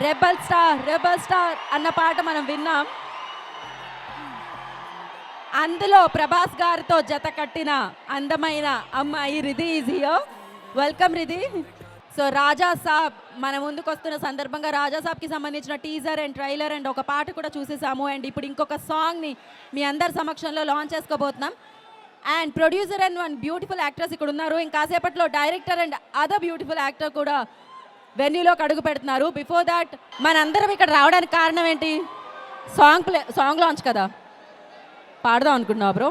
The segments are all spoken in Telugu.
రెబల్ స్టార్ అన్న పాట మనం విన్నాం. అందులో ప్రభాస్ గారితో జత కట్టిన అందమైన అమ్మాయి Ridhi is here. Welcome Ridhi. So Raja Saab మన ముందుకు వస్తున్న సందర్భంగా రాజా సాబ్కి సంబంధించిన టీజర్ అండ్ ట్రైలర్ అండ్ ఒక పాట కూడా చూసేసాము. అండ్ ఇప్పుడు ఇంకొక సాంగ్ని మీ అందరి సమక్షంలో లాంచ్ చేసుకోబోతున్నాం. And producer and one beautiful actress ఇక్కడ ఉన్నారు. ఇంకాసేపట్లో director and other beautiful actor కూడా వెన్యూలోకి అడుగు పెడుతున్నారు. బిఫోర్ దాట్ మనందరం ఇక్కడ రావడానికి కారణం ఏంటి? సాంగ్ లాంచ్ కదా, పాడదాం అనుకున్నావు బ్రో.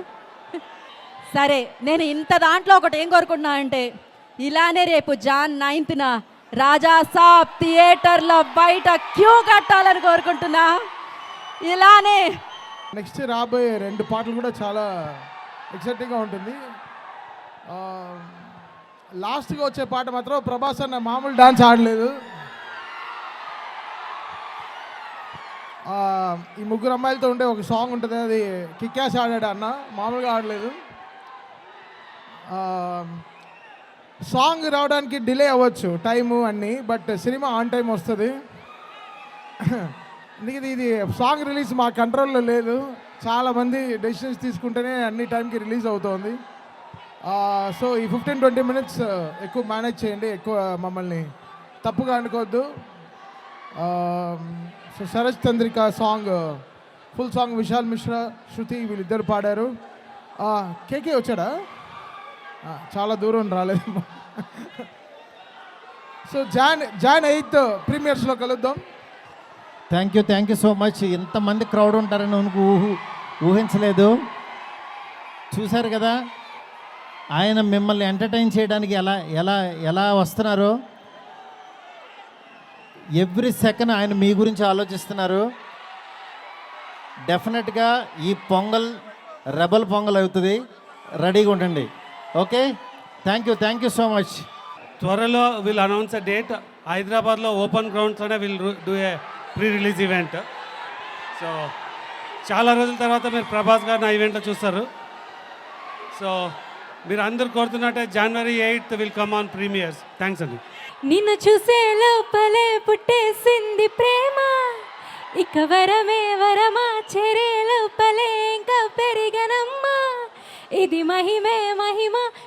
సరే, నేను ఇంత దాంట్లో ఒకటి ఏం కోరుకుంటున్నా అంటే ఇలానే రేపు Jan 9th రాజా సాబ్ థియేటర్లో బయట క్యూ కట్టాలని కోరుకుంటున్నా. ఇలానే నెక్స్ట్ రాబోయే 2 పాటలు కూడా చాలా ఎక్సైటింగ్గా ఉంటుంది. లాస్ట్గా వచ్చే పాట మాత్రం ప్రభాస్ అన్న మామూలు డాన్స్ ఆడలేదు. ఈ ముగ్గురు అమ్మాయిలతో ఉండే ఒక సాంగ్ ఉంటుంది, అది కిక్యాస్ ఆడాడు అన్న, మామూలుగా ఆడలేదు. సాంగ్ రావడానికి డిలే అవ్వచ్చు టైము అన్నీ, బట్ సినిమా ఆన్ టైం వస్తుంది. ఇది సాంగ్ రిలీజ్ మా కంట్రోల్లో లేదు. చాలామంది డెసిషన్స్ తీసుకుంటేనే అన్ని టైంకి రిలీజ్ అవుతుంది. సో ఈ 15-20 minutes ఎక్కువ మేనేజ్ చేయండి, ఎక్కువ మమ్మల్ని తప్పుగా అనుకోవద్దు. So Saraj Chandrika song, full song Vishal Mishra, Shruti వీళ్ళిద్దరు పాడారు. కేకే వచ్చాడా? చాలా దూరం రాలేదు. సో Jan 8th ప్రీమియర్స్లో కలుద్దాం. Thank you so much. ఇంతమంది క్రౌడ్ ఉంటారని ఊహించలేదు. చూశారు కదా ఆయన మిమ్మల్ని ఎంటర్టైన్ చేయడానికి ఎలా వస్తున్నారో. ఎవ్రీ సెకండ్ ఆయన మీ గురించి ఆలోచిస్తున్నారు. డెఫినెట్గా ఈ పొంగల్ రెబల్ పొంగల్ అవుతుంది. రెడీగా ఉండండి. Okay, thank you so much. త్వరలో విల్ అనౌన్స్ అ డేట్. హైదరాబాద్లో ఓపెన్ గ్రౌండ్స్లోనే will do a pre release event. So చాలా రోజుల తర్వాత మీరు ప్రభాస్ గారిని ఆ ఈవెంట్లో చూస్తారు. సో మీరు అందరు కోరుతున్నట్టే January 8th will come on premieres. Thanks అండి. నిన్ను చూసే లోపలే పుట్టేసింది ప్రేమ, ఇక వరమా చెరే లోపలే ఇంకా పెరిగనమ్మా. ఇది మహిమ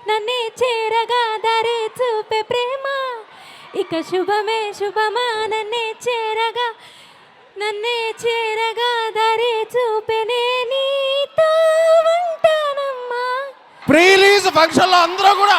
నన్నే చేరగా దారి చూపే ప్రేమ, ఇక శుభమా నన్నే చేరగా దారి చూపెనే నీతో ఉంటానమ్మా. ప్రీ రిలీజ్ ఫంక్షన్లో అందరూ కూడా